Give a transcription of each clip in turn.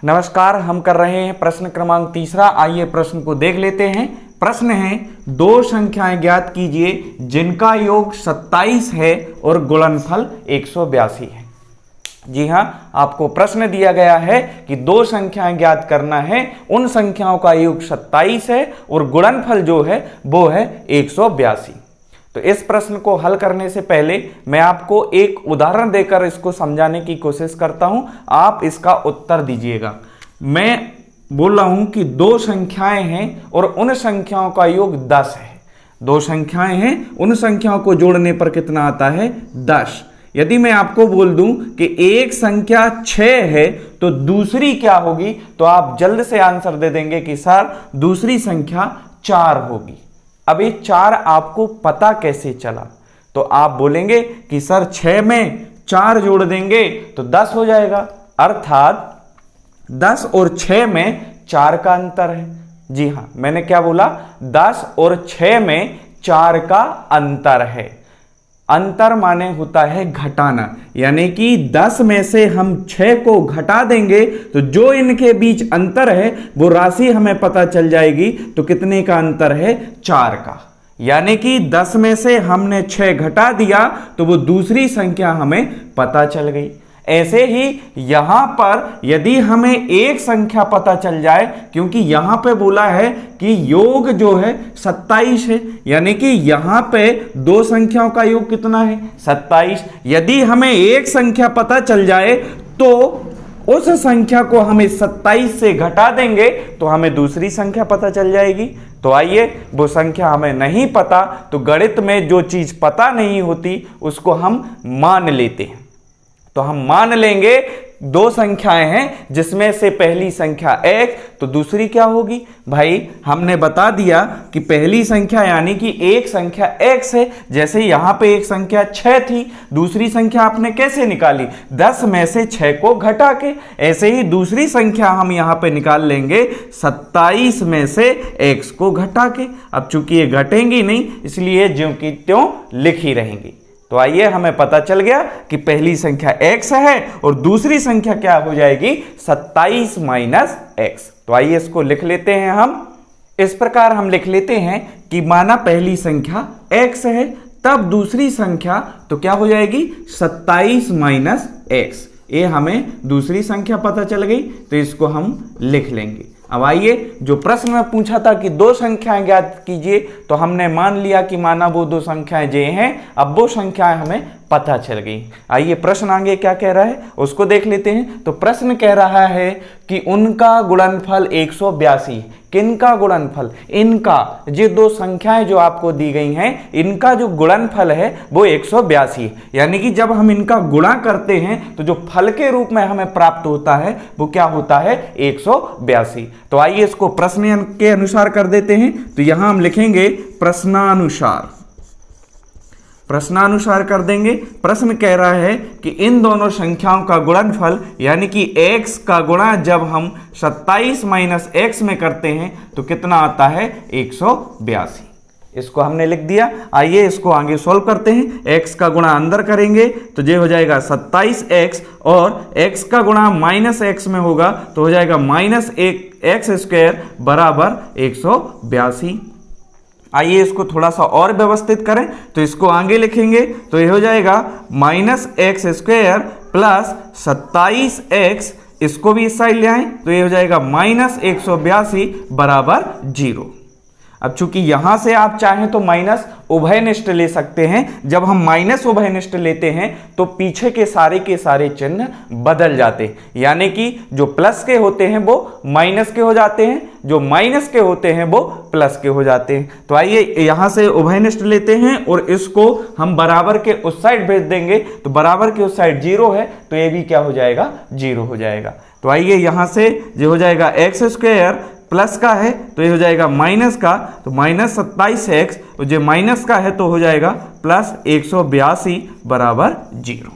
नमस्कार, हम कर रहे हैं प्रश्न क्रमांक तीसरा। आइए प्रश्न को देख लेते हैं। प्रश्न है, दो संख्याएं ज्ञात कीजिए जिनका योग 27 है और गुणनफल 182 है। जी हाँ, आपको प्रश्न दिया गया है कि दो संख्याएं ज्ञात करना है, उन संख्याओं का योग 27 है और गुणनफल जो है वो है 182। तो इस प्रश्न को हल करने से पहले मैं आपको एक उदाहरण देकर इसको समझाने की कोशिश करता हूं। आप इसका उत्तर दीजिएगा। मैं बोल रहा हूं कि दो संख्याएं हैं और उन संख्याओं का योग 10 है। दो संख्याएं हैं, उन संख्याओं को जोड़ने पर कितना आता है? 10। यदि मैं आपको बोल दूं कि एक संख्या 6 है तो दूसरी क्या होगी, तो आप जल्द से आंसर दे देंगे कि सर दूसरी संख्या 4 होगी। अब ये 4 आपको पता कैसे चला? तो आप बोलेंगे कि सर 6 में 4 जोड़ देंगे तो 10 हो जाएगा, अर्थात 10 और 6 में 4 का अंतर है। जी हाँ, मैंने क्या बोला? 10 और 6 में 4 का अंतर है। अंतर माने होता है घटाना, यानी कि 10 में से हम 6 को घटा देंगे तो जो इनके बीच अंतर है वो राशि हमें पता चल जाएगी। तो कितने का अंतर है? 4 का। यानी कि 10 में से हमने 6 घटा दिया तो वो दूसरी संख्या हमें पता चल गई। ऐसे ही यहां पर यदि हमें एक संख्या पता चल जाए, क्योंकि यहां पे बोला है कि योग जो है 27 है, यानी कि यहां पे दो संख्याओं का योग कितना है? 27। यदि हमें एक संख्या पता चल जाए तो उस संख्या को हमें 27 से घटा देंगे तो हमें दूसरी संख्या पता चल जाएगी। तो आइए, वो संख्या हमें नहीं पता, तो गणित में जो चीज पता नहीं होती उसको हम मान लेते हैं। तो हम मान लेंगे दो संख्याएं हैं जिसमें से पहली संख्या x तो दूसरी क्या होगी? भाई हमने बता दिया कि पहली संख्या यानी कि एक संख्या x है। जैसे यहां पे एक संख्या 6 थी, दूसरी संख्या आपने कैसे निकाली? 10 में से 6 को घटा के। ऐसे ही दूसरी संख्या हम यहां पे निकाल लेंगे 27 में से x को घटा के। अब चूंकि ये घटेंगी नहीं, इसलिए ज्यों की त्यों लिखी रहेंगी। तो आइए, हमें पता चल गया कि पहली संख्या x है और दूसरी संख्या क्या हो जाएगी? 27 माइनस x। तो आइए इसको लिख लेते हैं हम। इस प्रकार हम लिख लेते हैं कि माना पहली संख्या x है, तब दूसरी संख्या तो क्या हो जाएगी? 27 माइनस x। ये हमें दूसरी संख्या पता चल गई, तो इसको हम लिख लेंगे। अब आइए, जो प्रश्न में पूछा था कि दो संख्याएं ज्ञात कीजिए, तो हमने मान लिया कि माना वो दो संख्याएं जे हैं। अब वो संख्याएं हमें पता चल गई। आइए प्रश्न आगे क्या कह रहा है उसको देख लेते हैं। तो प्रश्न कह रहा है कि उनका गुणनफल 182। किनका गुणनफल? इनका। ये दो संख्याएं जो आपको दी गई हैं, इनका जो गुणनफल है वो 182। यानी कि जब हम इनका गुणा करते हैं तो जो फल के रूप में हमें प्राप्त होता है वो क्या होता है? 182। तो आइए इसको प्रश्न के अनुसार कर देते हैं। तो यहां हम लिखेंगे प्रश्नानुसार। प्रश्नानुसार कर देंगे। प्रश्न कह रहा है कि इन दोनों संख्याओं का गुणनफल यानी कि x का गुणा जब हम 27 माइनस x में करते हैं तो कितना आता है? 182। इसको हमने लिख दिया। आइए इसको आगे सॉल्व करते हैं। x का गुणा अंदर करेंगे तो ये हो जाएगा 27x, और x का गुणा माइनस x में होगा तो हो जाएगा माइनस x स्क्वायर बराबर 182। आइए इसको थोड़ा सा और व्यवस्थित करें तो इसको आगे लिखेंगे तो ये हो जाएगा minus x square plus 27x। इसको भी इस साइड ले आए तो ये हो जाएगा माइनस 182 बराबर 0। अब चूंकि यहां से आप चाहें तो माइनस उभयनिष्ठ ले सकते हैं। जब हम माइनस उभयनिष्ठ लेते हैं तो पीछे के सारे चिन्ह बदल जाते हैं, यानी कि जो प्लस के होते हैं वो माइनस के हो जाते हैं, जो माइनस के होते हैं वो प्लस के हो जाते हैं। तो आइए यहां से उभयनिष्ठ लेते हैं और इसको हम बराबर के उस साइड भेज देंगे। तो बराबर के उस साइड 0 है तो ये भी क्या हो जाएगा? 0 हो जाएगा। तो आइए यहां से जो हो जाएगा एक्स स्क्वायर प्लस का है तो ये हो जाएगा माइनस का, तो माइनस 27x, और जो माइनस का है तो हो जाएगा प्लस 182 बराबर 0।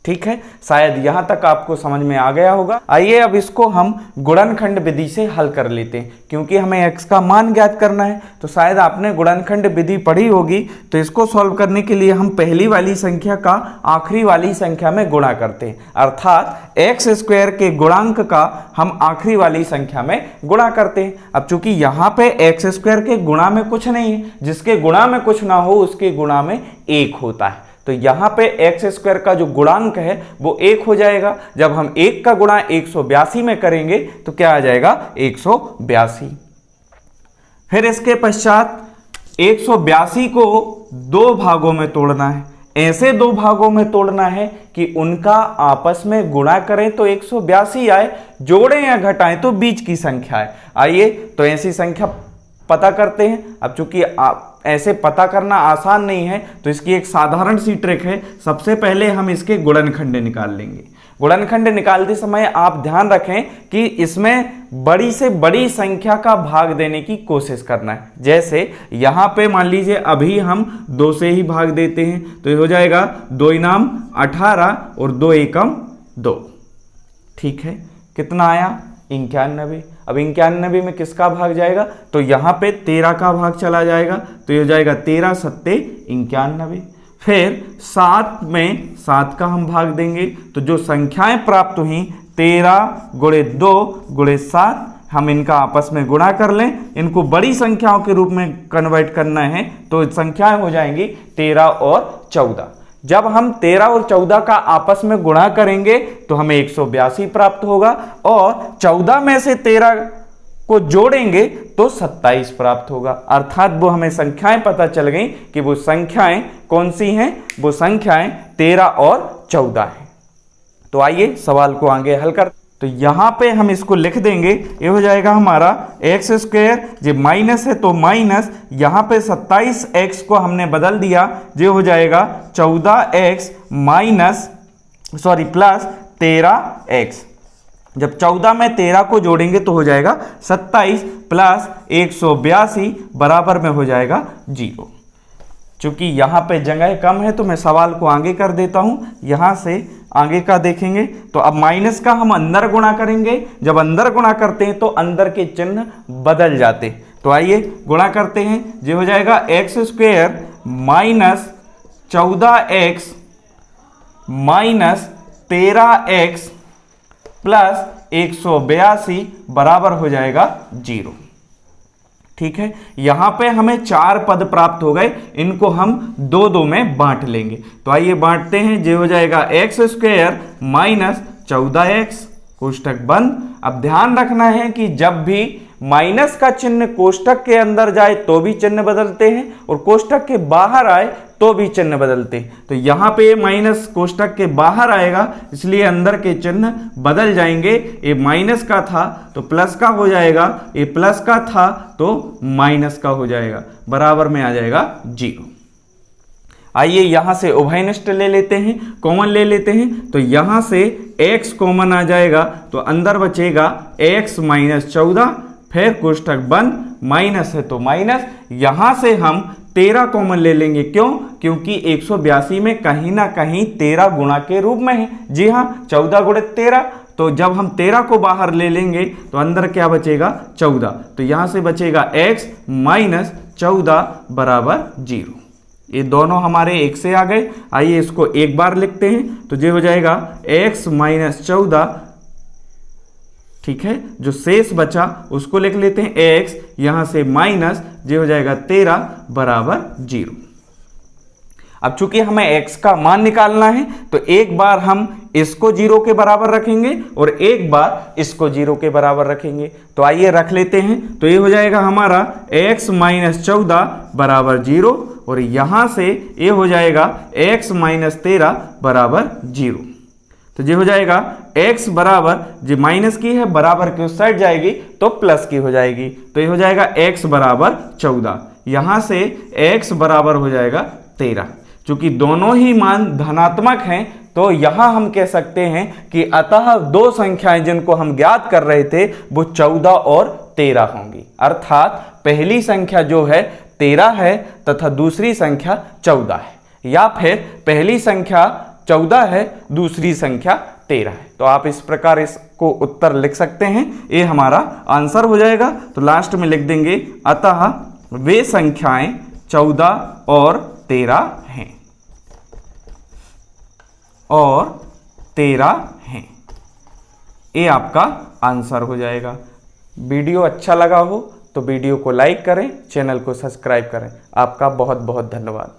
ठीक है, शायद यहां तक आपको समझ में आ गया होगा। आइए अब इसको हम गुणनखंड विधि से हल कर लेते हैं, क्योंकि हमें x का मान ज्ञात करना है। तो शायद आपने गुणनखंड विधि पढ़ी होगी। तो इसको सॉल्व करने के लिए हम पहली वाली संख्या का आखिरी वाली संख्या में गुणा करते हैं, अर्थात एक्स स्क्वायर के गुणांक का हम आखिरी वाली संख्या में गुणा करते हैं। अब चूंकि यहाँ पे एक्स स्क्वायर के गुणा में कुछ नहीं है, जिसके गुणा में कुछ ना हो उसके गुणा में 1 होता है। तो यहाँ पे एक्स स्क्वायर का जो गुणांक है वो 1 हो जाएगा। जब हम 1 का गुणा 182 में करेंगे तो क्या आ जाएगा, 182। फिर इसके पश्चात 182 को 2 भागों में तोड़ना है। ऐसे 2 भागों में तोड़ना है कि उनका आपस में गुणा करें तो 182 आए, जोड़ें या घटाएं तो बीच की संख्या है। आइए तो ऐसी संख्या पता करते हैं। अब चूंकि ऐसे पता करना आसान नहीं है तो इसकी एक साधारण सी ट्रिक है। सबसे पहले हम इसके गुणनखंड निकाल लेंगे। गुणनखंड निकालते समय आप ध्यान रखें कि इसमें बड़ी से बड़ी संख्या का भाग देने की कोशिश करना है। जैसे यहाँ पे मान लीजिए अभी हम 2 से ही भाग देते हैं, तो ये हो जाएगा 2 इनाम 18 और 2 एकम 2। ठीक है, कितना आया, 91। अब 91 में किसका भाग जाएगा, तो यहाँ पे 13 का भाग चला जाएगा, तो ये हो जाएगा 13 सत्ते 91। फिर 7 में 7 का हम भाग देंगे, तो जो संख्याएं प्राप्त हुई 13 गुणे 2 गुणे 7, हम इनका आपस में गुणा कर लें। इनको बड़ी संख्याओं के रूप में कन्वर्ट करना है तो संख्याएं हो जाएंगी 13 और 14। जब हम 13 और 14 का आपस में गुणा करेंगे तो हमें 182 प्राप्त होगा, और 14 में से 13 को जोड़ेंगे तो 27 प्राप्त होगा। अर्थात वो हमें संख्याएं पता चल गई कि वो संख्याएं कौन सी हैं, वो संख्याएं 13 और 14 हैं। तो आइए सवाल को आगे हल कर। तो यहाँ पे हम इसको लिख देंगे, ये हो जाएगा हमारा एक्स स्क्वायर, जो माइनस है तो माइनस, यहाँ पे 27x को हमने बदल दिया, जो हो जाएगा 14x माइनस प्लस 13x। जब 14 में 13 को जोड़ेंगे तो हो जाएगा 27 प्लस 182 बराबर में हो जाएगा 0। चूंकि यहाँ पे जगह कम है तो मैं सवाल को आगे कर देता हूँ। यहाँ से आगे का देखेंगे तो अब माइनस का हम अंदर गुणा करेंगे। जब अंदर गुणा करते हैं तो अंदर के चिन्ह बदल जाते हैं। तो आइए गुणा करते हैं। जो हो जाएगा x square minus 14x minus 13x plus 182 बराबर हो जाएगा 0। ठीक है, यहां पे हमें 4 पद प्राप्त हो गए, इनको हम 2 में बांट लेंगे। तो आइए बांटते हैं। जो हो जाएगा एक्स स्क्वायर माइनस 14x कोष्टक बंद। अब ध्यान रखना है कि जब भी माइनस का चिन्ह कोष्टक के अंदर जाए तो भी चिन्ह बदलते हैं, और कोष्टक के बाहर आए तो भी चिन्ह बदलते हैं। तो यहाँ पे माइनस कोष्टक के बाहर आएगा, इसलिए अंदर के चिन्ह बदल जाएंगे। ये माइनस का था तो प्लस का हो जाएगा, ये प्लस का था तो माइनस का हो जाएगा, बराबर में आ जाएगा 0। आइए यहां से उभयनिष्ठ ले लेते हैं, कॉमन ले लेते हैं। तो यहां से x कॉमन आ जाएगा, तो अंदर बचेगा x माइनस 14, फिर कोष्टक बंद, माइनस है तो माइनस। यहां से हम 13 कॉमन ले लेंगे। क्यों? क्योंकि 182 में कहीं ना कहीं 13 गुणा के रूप में है। जी हाँ, 14 गुणे 13। तो जब हम 13 को बाहर ले लेंगे तो अंदर क्या बचेगा, 14। तो यहां से बचेगा x माइनस 14 बराबर 0। ये दोनों हमारे एक से आ गए। आइए इसको एक बार लिखते हैं। तो ये हो जाएगा x माइनस 14। ठीक है, जो शेष बचा उसको लिख लेते हैं x, यहां से माइनस, ये हो जाएगा 13 बराबर 0। अब चूंकि हमें x का मान निकालना है तो एक बार हम इसको 0 के बराबर रखेंगे और एक बार इसको 0 के बराबर रखेंगे। तो आइए रख लेते हैं। तो ये हो जाएगा हमारा x माइनस 14 बराबर 0, और यहां से ये हो जाएगा x माइनस 13 बराबर 0। तो ये हो जाएगा x बराबर, जो माइनस की है बराबर की उस साइड जाएगी तो प्लस की हो जाएगी। तो ये हो जाएगा x बराबर 14, यहां से x बराबर हो जाएगा 13। चूंकि दोनों ही मान धनात्मक हैं तो यहां हम कह सकते हैं कि अतः 2 संख्याएं जिनको हम ज्ञात कर रहे थे वो 14 और 13 होंगी। अर्थात पहली संख्या जो है 13 है तथा दूसरी संख्या 14 है, या फिर पहली संख्या 14 है, दूसरी संख्या 13 है। तो आप इस प्रकार इसको उत्तर लिख सकते हैं, ये हमारा आंसर हो जाएगा। तो लास्ट में लिख देंगे अतः वे संख्याएं 14 और 13 हैं और 13 हैं। ये आपका आंसर हो जाएगा। वीडियो अच्छा लगा हो तो वीडियो को लाइक करें, चैनल को सब्सक्राइब करें। आपका बहुत बहुत धन्यवाद।